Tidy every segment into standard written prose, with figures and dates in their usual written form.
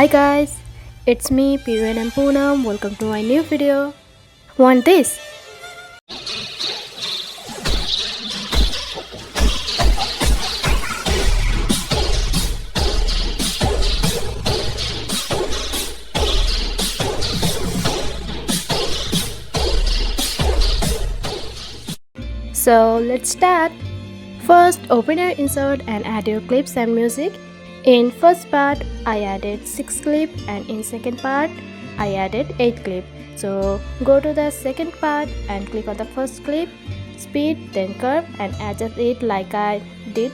Hi guys, it's me Piran and Poonam. Welcome to my new video. Want this? So let's start. First, open your Inshot and add your clips and music. In first part, I added 6 clips and in second part, I added 8 clips. So go to the second part and click on the first clip, speed, then curve and adjust it like I did.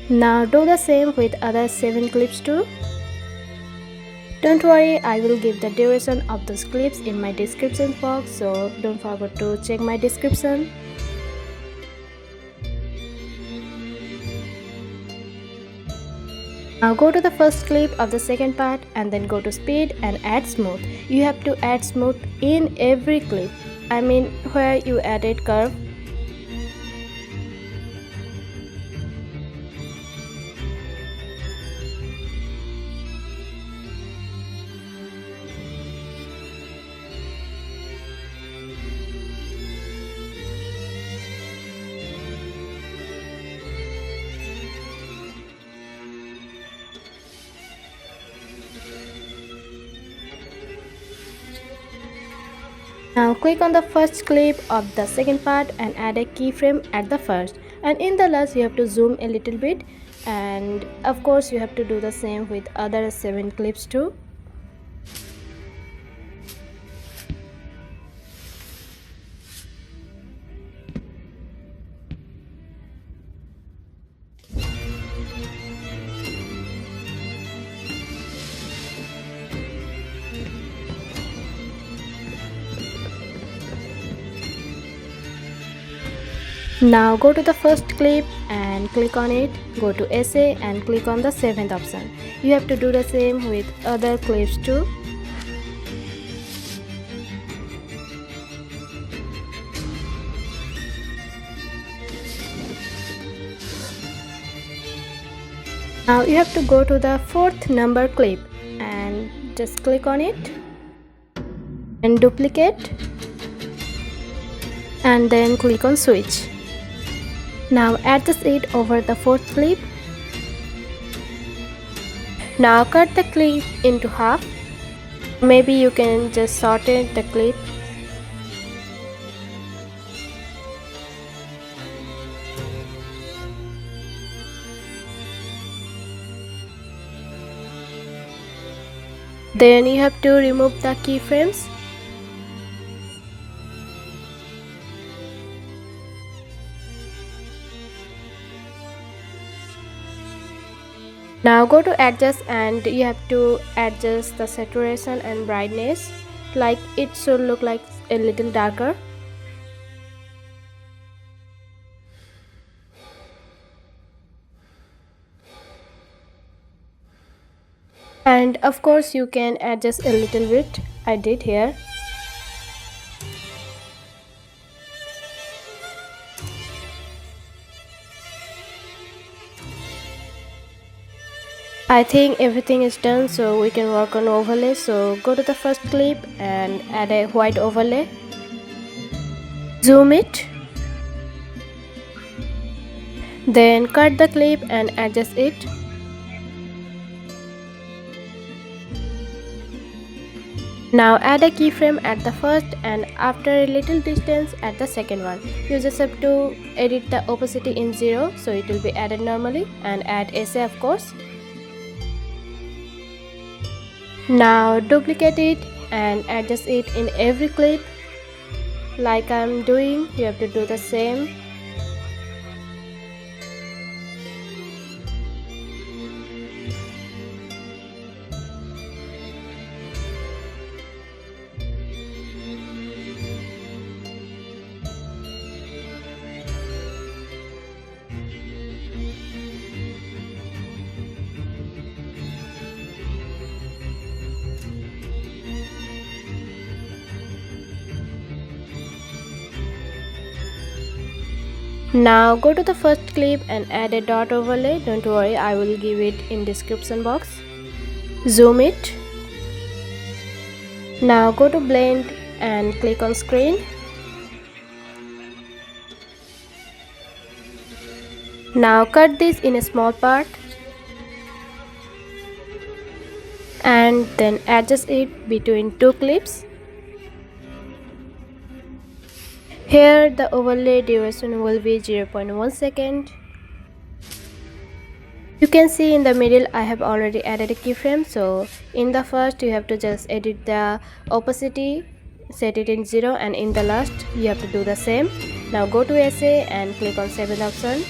Now do the same with other 7 clips too. Don't worry, I will give the duration of those clips in my description box, so don't forget to check my description. Now go to the first clip of the second part and then go to speed and add smooth. You have to add smooth in every clip. I mean where you added curve. Now click on the first clip of the second part and add a keyframe at the first, and in the last you have to zoom a little bit, and of course you have to do the same with other 7 clips too. Now go to the first clip and click on it, go to essay and click on the 7th option. You have to do the same with other clips too. Now you have to go to the 4th number clip and just click on it and duplicate and then click on switch. Now adjust it over the 4th clip. Now cut the clip into half. Maybe you can just shorten the clip. Then you have to remove the keyframes. Now go to adjust and you have to adjust the saturation and brightness, like it should look like a little darker. And of course you can adjust a little bit. I did here. I think everything is done, so we can work on overlay. So go to the first clip and add a white overlay. Zoom it. Then cut the clip and adjust it. Now add a keyframe at the first and after a little distance at the second one. You just have to edit the opacity in 0, so it will be added normally, and add essay of course. Now duplicate it and adjust it in every clip like I'm doing. You have to do the same. Now go to the first clip and add a dot overlay. Don't worry, I will give it in description box. Zoom it. Now go to blend and click on screen. Now cut this in a small part and then adjust it between two clips. Here the overlay duration will be 0.1 second. You can see in the middle I have already added a keyframe, so in the first you have to just edit the opacity, set it in 0, and in the last you have to do the same. Now go to essay and click on 7th option.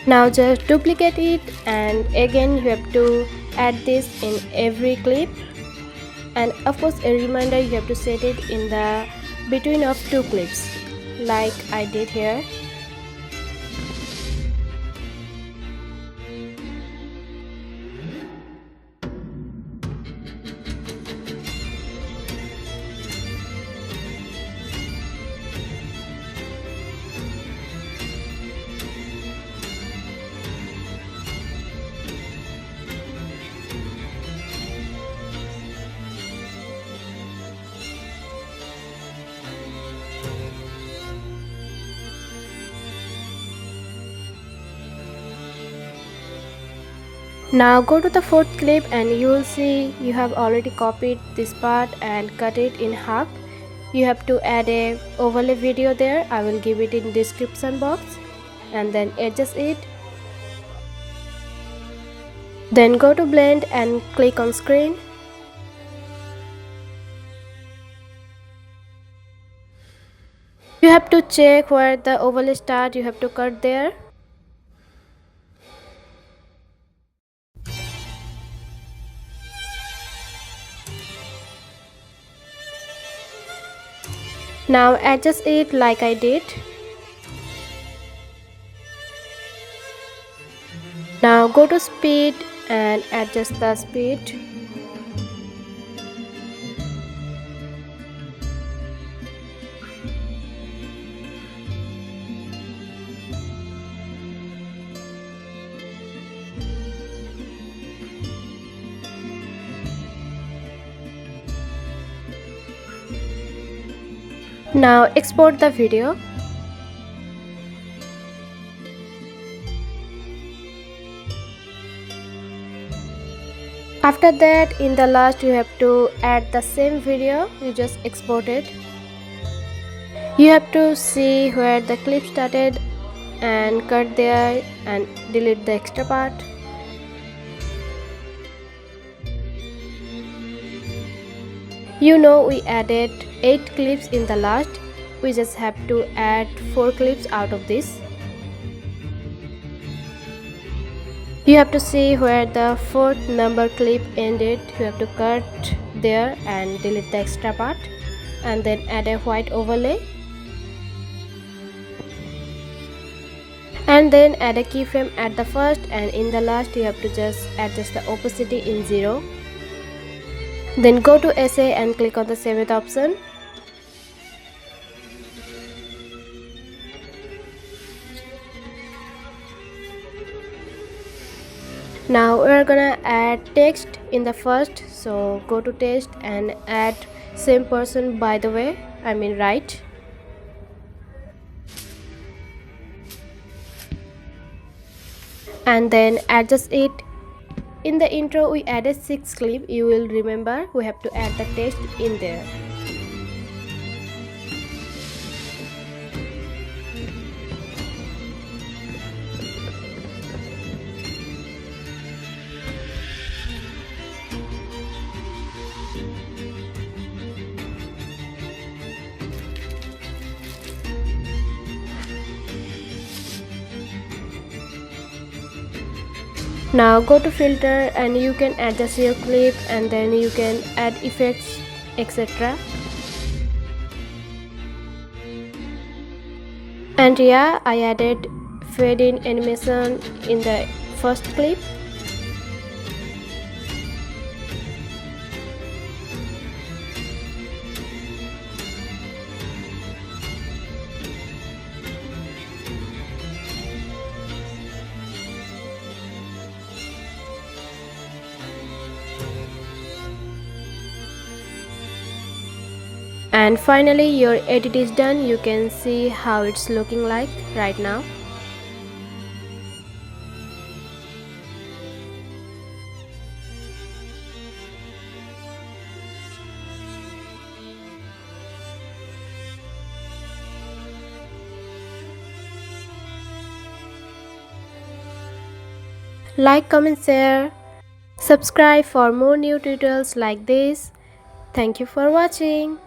Now just duplicate it, and again you have to add this in every clip, and of course a reminder, you have to set it in the between of two clips like I did here. Now go to the fourth clip and you will see you have already copied this part and cut it in half. You have to add a overlay video there. I will give it in description box, and then adjust it. Then go to blend and click on screen. You have to check where the overlay starts, you have to cut there. Now adjust it like I did. Now go to speed and adjust the speed. Now export the video. After that, in the last you have to add the same video you just exported. You have to see where the clip started and cut there and delete the extra part. You know we added 8 clips in the last, we just have to add 4 clips out of this. You have to see where the 4th number clip ended, you have to cut there and delete the extra part, and then add a white overlay. And then add a keyframe at the first, and in the last you have to just adjust the opacity in 0. Then go to essay and click on the 7th option. Now we're gonna add text in the first, so go to text and add same person by the way, I mean right. And then adjust it. In the intro we added 6 clips, you will remember we have to add the text in there. Now go to filter and you can adjust your clip, and then you can add effects, etc. And yeah, I added fade in animation in the first clip. And finally your edit is done. You can see how it's looking like right now. Like, comment, share, subscribe for more new tutorials like this. Thank you for watching.